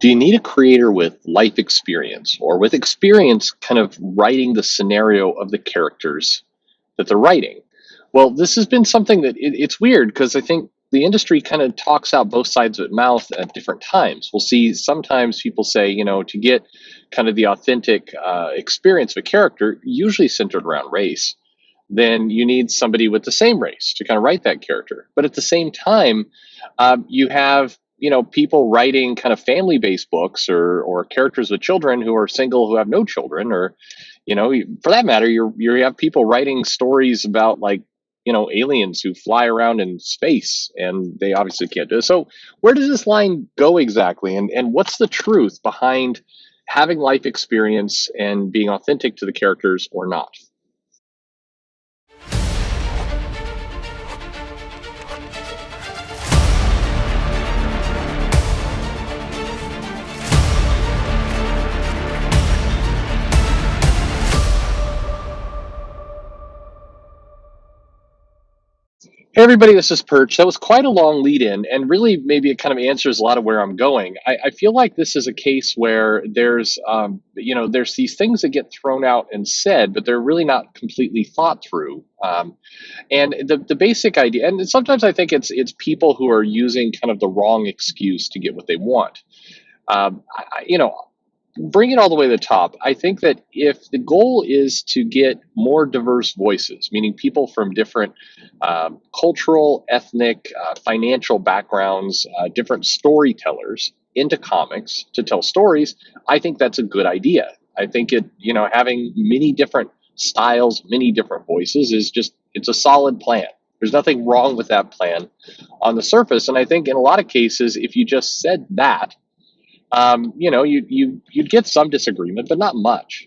Do you need a creator with life experience or with experience kind of writing the scenario of the characters that they're writing? Well, this has been something that it's weird because I think the industry kind of talks out both sides of its mouth at different times. We'll see sometimes people say, to get kind of the authentic experience of a character, usually centered around race, then you need somebody with the same race to kind of write that character. But at the same time, you have people writing kind of family based books or characters with children who are single who have no children, or for that matter, you have people writing stories about like aliens who fly around in space and they obviously can't do it. So where does this line go exactly, and what's the truth behind having life experience and being authentic to the characters or not? Hey everybody, this is Perch. That was quite a long lead in, and really maybe it kind of answers a lot of where I'm going. I feel like this is a case where there's these things that get thrown out and said, but they're really not completely thought through. And the basic idea, and sometimes I think it's people who are using kind of the wrong excuse to get what they want. Bring it all the way to the top. I think that if the goal is to get more diverse voices, meaning people from different cultural, ethnic, financial backgrounds, different storytellers into comics to tell stories, I think that's a good idea. I think having many different styles, many different voices it's a solid plan. There's nothing wrong with that plan on the surface. And I think in a lot of cases, if you just said that, you'd get some disagreement, but not much.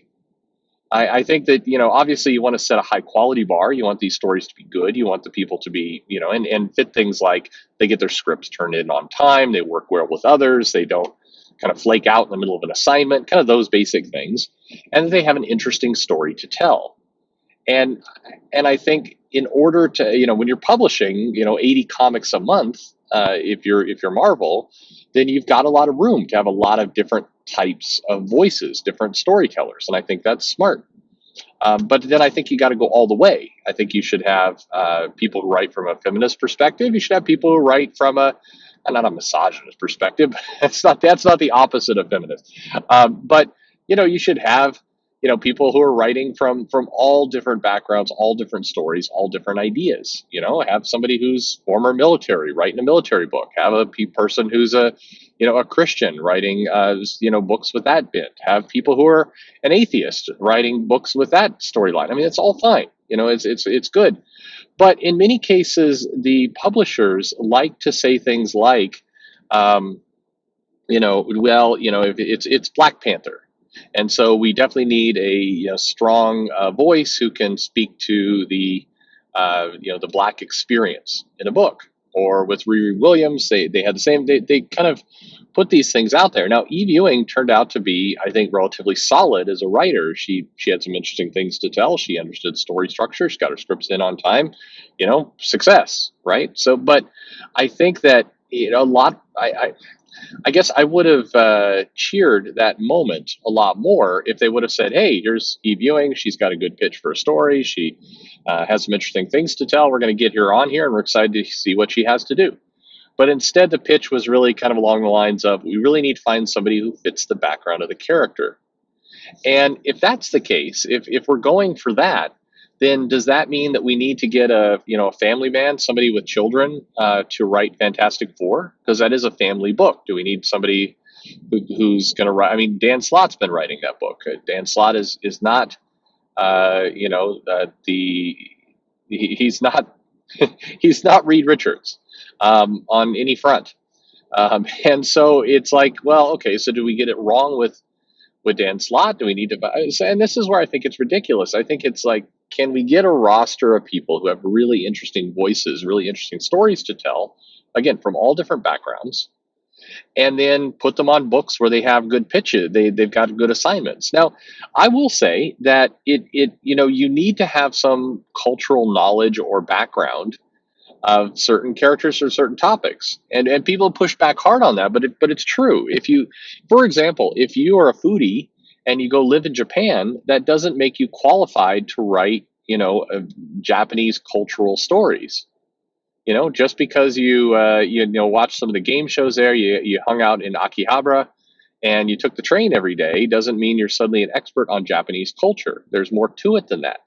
I think that obviously you want to set a high quality bar. You want these stories to be good. You want the people to be and fit things like they get their scripts turned in on time. They work well with others. They don't kind of flake out in the middle of an assignment. Kind of those basic things, and they have an interesting story to tell. And I think in order to when you're publishing 80 comics a month, if you're Marvel, then you've got a lot of room to have a lot of different types of voices, different storytellers, and I think that's smart. But then I think you got to go all the way. I think you should have people who write from a feminist perspective. You should have people who write from a not a misogynist perspective. That's not the opposite of feminist. But you should have people who are writing from all different backgrounds, all different stories, all different ideas. Have somebody who's former military writing a military book. Have a person who's a Christian writing books with that bent. Have people who are an atheist writing books with that storyline. I mean, it's all fine. It's good. But in many cases, the publishers like to say things like, if it's Black Panther, and so we definitely need a strong voice who can speak to the Black experience in a book. Or with Riri Williams, they had the same. They kind of put these things out there. Now, Eve Ewing turned out to be, I think, relatively solid as a writer. She had some interesting things to tell. She understood story structure. She got her scripts in on time. Success, right? So, but I think that a lot. I guess I would have cheered that moment a lot more if they would have said, "Hey, here's Eve Ewing. She's got a good pitch for a story. She has some interesting things to tell. We're going to get her on here, and we're excited to see what she has to do." But instead, the pitch was really kind of along the lines of, "We really need to find somebody who fits the background of the character." And if that's the case, if we're going for that, then does that mean that we need to get a family man, somebody with children, to write Fantastic Four? Because that is a family book. Do we need somebody who's going to write? I mean, Dan Slott's been writing that book. Dan Slott is not, he's not he's not Reed Richards on any front. And so it's like, well, okay, so do we get it wrong with Dan Slott? Do we need to? And this is where I think it's ridiculous. I think it's like, can we get a roster of people who have really interesting voices, really interesting stories to tell, again, from all different backgrounds, and then put them on books where they have good pitches, they've got good assignments. Now, I will say that you need to have some cultural knowledge or background of certain characters or certain topics, and people push back hard on that, but it's true. If you, for example, if you are a foodie and you go live in Japan, that doesn't make you qualified to write, Japanese cultural stories. Just because you watch some of the game shows there, you hung out in Akihabara, and you took the train every day, doesn't mean you're suddenly an expert on Japanese culture. There's more to it than that.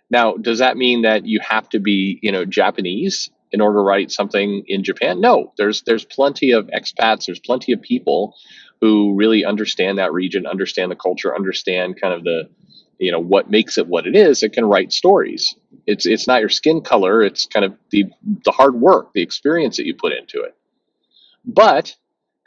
Now, does that mean that you have to be, Japanese in order to write something in Japan? No, there's plenty of expats, there's plenty of people who really understand that region, understand the culture, understand kind of the, what makes it what it is. It can write stories. It's not your skin color, it's kind of the hard work, the experience that you put into it. But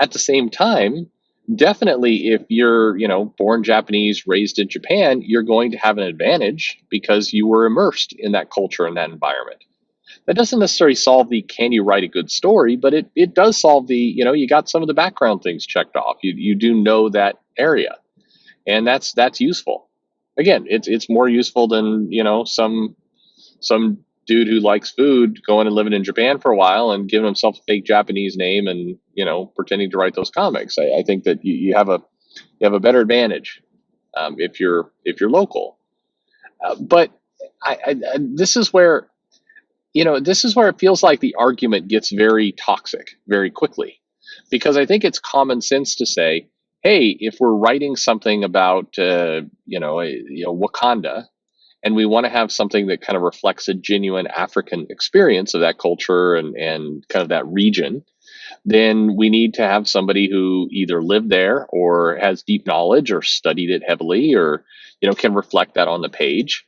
at the same time, definitely if you're, born Japanese, raised in Japan, you're going to have an advantage because you were immersed in that culture and that environment. That doesn't necessarily solve the can you write a good story, but it does solve the, you got some of the background things checked off. You do know that area, and that's useful. Again, it's more useful than, some dude who likes food going and living in Japan for a while and giving himself a fake Japanese name and, pretending to write those comics. I think that you have a better advantage, if you're local. But this is where, it feels like the argument gets very toxic very quickly, because I think it's common sense to say, hey, if we're writing something about, Wakanda, and we want to have something that kind of reflects a genuine African experience of that culture and kind of that region, then we need to have somebody who either lived there or has deep knowledge or studied it heavily, or can reflect that on the page.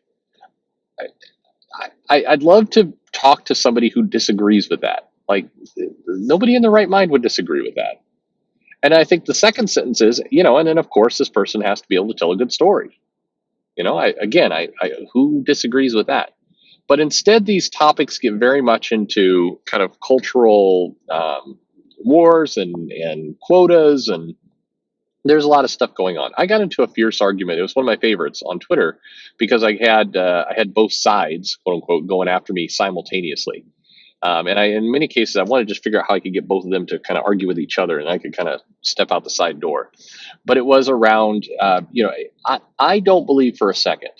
I'd love to talk to somebody who disagrees with that. Like, nobody in their right mind would disagree with that. And I think the second sentence is, and then of course this person has to be able to tell a good story. Who disagrees with that? But instead, these topics get very much into kind of cultural wars and quotas, and there's a lot of stuff going on. I got into a fierce argument. It was one of my favorites on Twitter because I had both sides, quote unquote, going after me simultaneously. And in many cases, I wanted to just figure out how I could get both of them to kind of argue with each other, and I could kind of step out the side door. But it was around, I don't believe for a second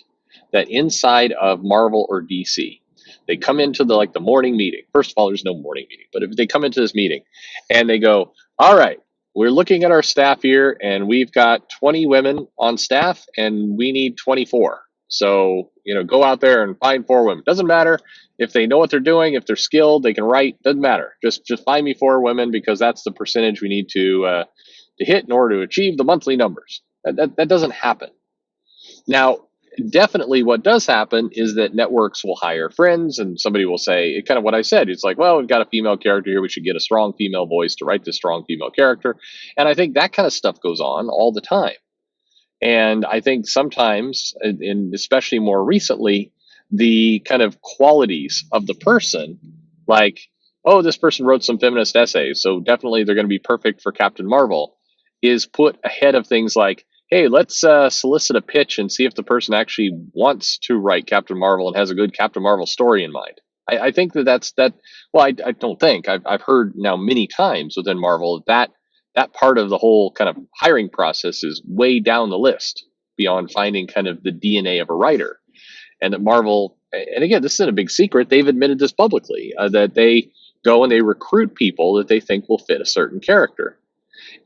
that inside of Marvel or DC, they come into the morning meeting. First of all, there's no morning meeting, but if they come into this meeting and they go, all right, we're looking at our staff here, and we've got 20 women on staff, and we need 24. So, go out there and find 4 women. Doesn't matter if they know what they're doing, if they're skilled, they can write. Doesn't matter. Just find me 4 women, because that's the percentage we need to hit in order to achieve the monthly numbers. That doesn't happen. Now, definitely what does happen is that networks will hire friends, and somebody will say, kind of what I said, it's like, well, we've got a female character here, we should get a strong female voice to write this strong female character. And I think that kind of stuff goes on all the time. And I think sometimes, and especially more recently, the kind of qualities of the person, like, oh, this person wrote some feminist essays, so definitely they're going to be perfect for Captain Marvel, is put ahead of things like, hey, let's solicit a pitch and see if the person actually wants to write Captain Marvel and has a good Captain Marvel story in mind. I think that's that. Well, I don't think I've heard now many times within Marvel that part of the whole kind of hiring process is way down the list beyond finding kind of the DNA of a writer. And that Marvel, and again, this isn't a big secret, they've admitted this publicly, that they go and they recruit people that they think will fit a certain character.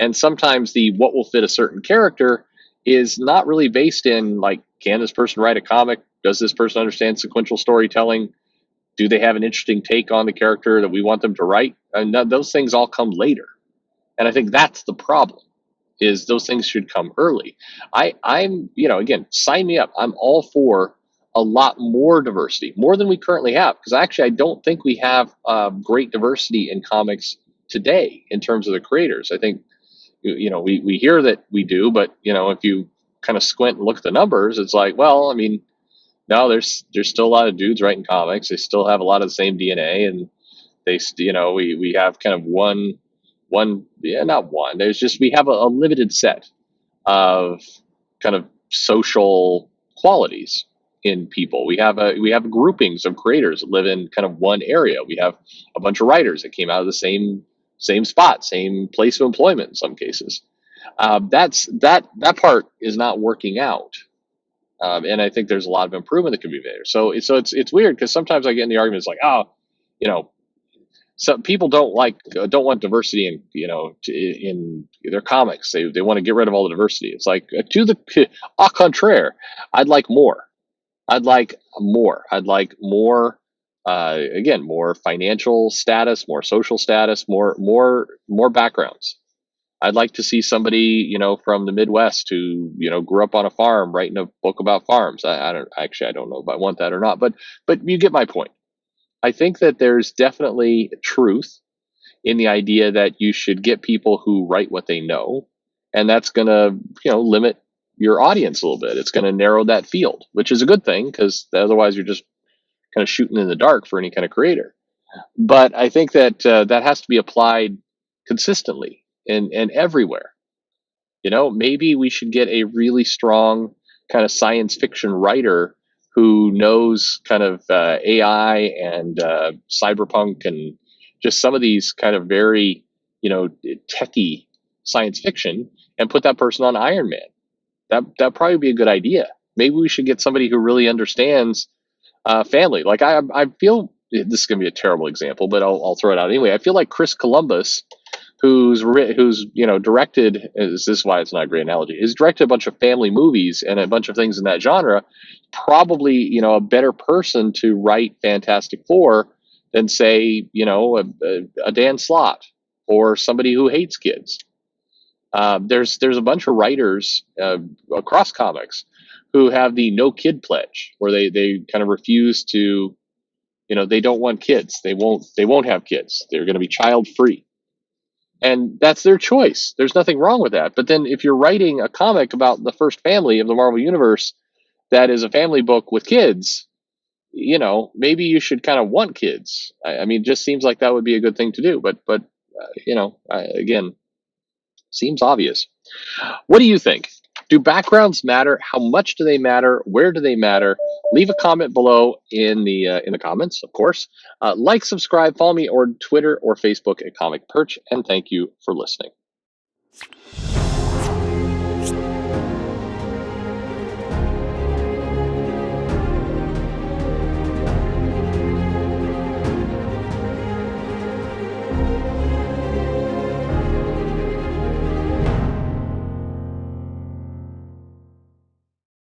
And sometimes the what will fit a certain character is not really based in, like, can this person write a comic? Does this person understand sequential storytelling? Do they have an interesting take on the character that we want them to write? And those things all come later. And I think that's the problem, is those things should come early. I'm, again, sign me up. I'm all for a lot more diversity, more than we currently have. Because actually, I don't think we have great diversity in comics today in terms of the creators. I think, we hear that we do, but, if you kind of squint and look at the numbers, it's like, well, I mean, no, there's still a lot of dudes writing comics. They still have a lot of the same DNA, and they, we have kind of not one. There's just, we have a limited set of kind of social qualities. in people. We have groupings of creators that live in kind of one area. We have a bunch of writers that came out of the same spot, same place of employment in some cases. That part is not working out. And I think there's a lot of improvement that can be made. So it's weird because sometimes I get in the arguments like, oh, you know, some people don't want diversity in in their comics. They want to get rid of all the diversity. It's like to the au contraire, I'd like more. I'd like more. I'd like more. Again, more financial status, more social status, more backgrounds. I'd like to see somebody, from the Midwest who, grew up on a farm writing a book about farms. I don't know if I want that or not, but you get my point. I think that there's definitely truth in the idea that you should get people who write what they know, and that's going to, limit your audience a little bit. It's going to narrow that field, which is a good thing because otherwise you're just kind of shooting in the dark for any kind of creator. But I think that that has to be applied consistently and everywhere. Maybe we should get a really strong kind of science fiction writer who knows kind of AI and cyberpunk and just some of these kind of very, techie science fiction, and put that person on Iron Man. That probably be a good idea. Maybe we should get somebody who really understands family. Like I feel this is going to be a terrible example, but I'll throw it out anyway. I feel like Chris Columbus, who's directed, this is why it's not a great analogy, has directed a bunch of family movies and a bunch of things in that genre, probably a better person to write Fantastic Four than say a Dan Slott or somebody who hates kids. There's a bunch of writers across comics who have the no kid pledge, where they kind of refuse to, they don't want kids, they won't have kids, they're going to be child free, and that's their choice. There's nothing wrong with that. But then if you're writing a comic about the first family of the Marvel Universe that is a family book with kids, maybe you should kind of want kids. I mean, it just seems like that would be a good thing to do. But again, seems obvious. What do you think? Do backgrounds matter? How much do they matter? Where do they matter? Leave a comment below in the comments, of course. Like, subscribe, follow me on Twitter or Facebook at Comic Perch, and thank you for listening.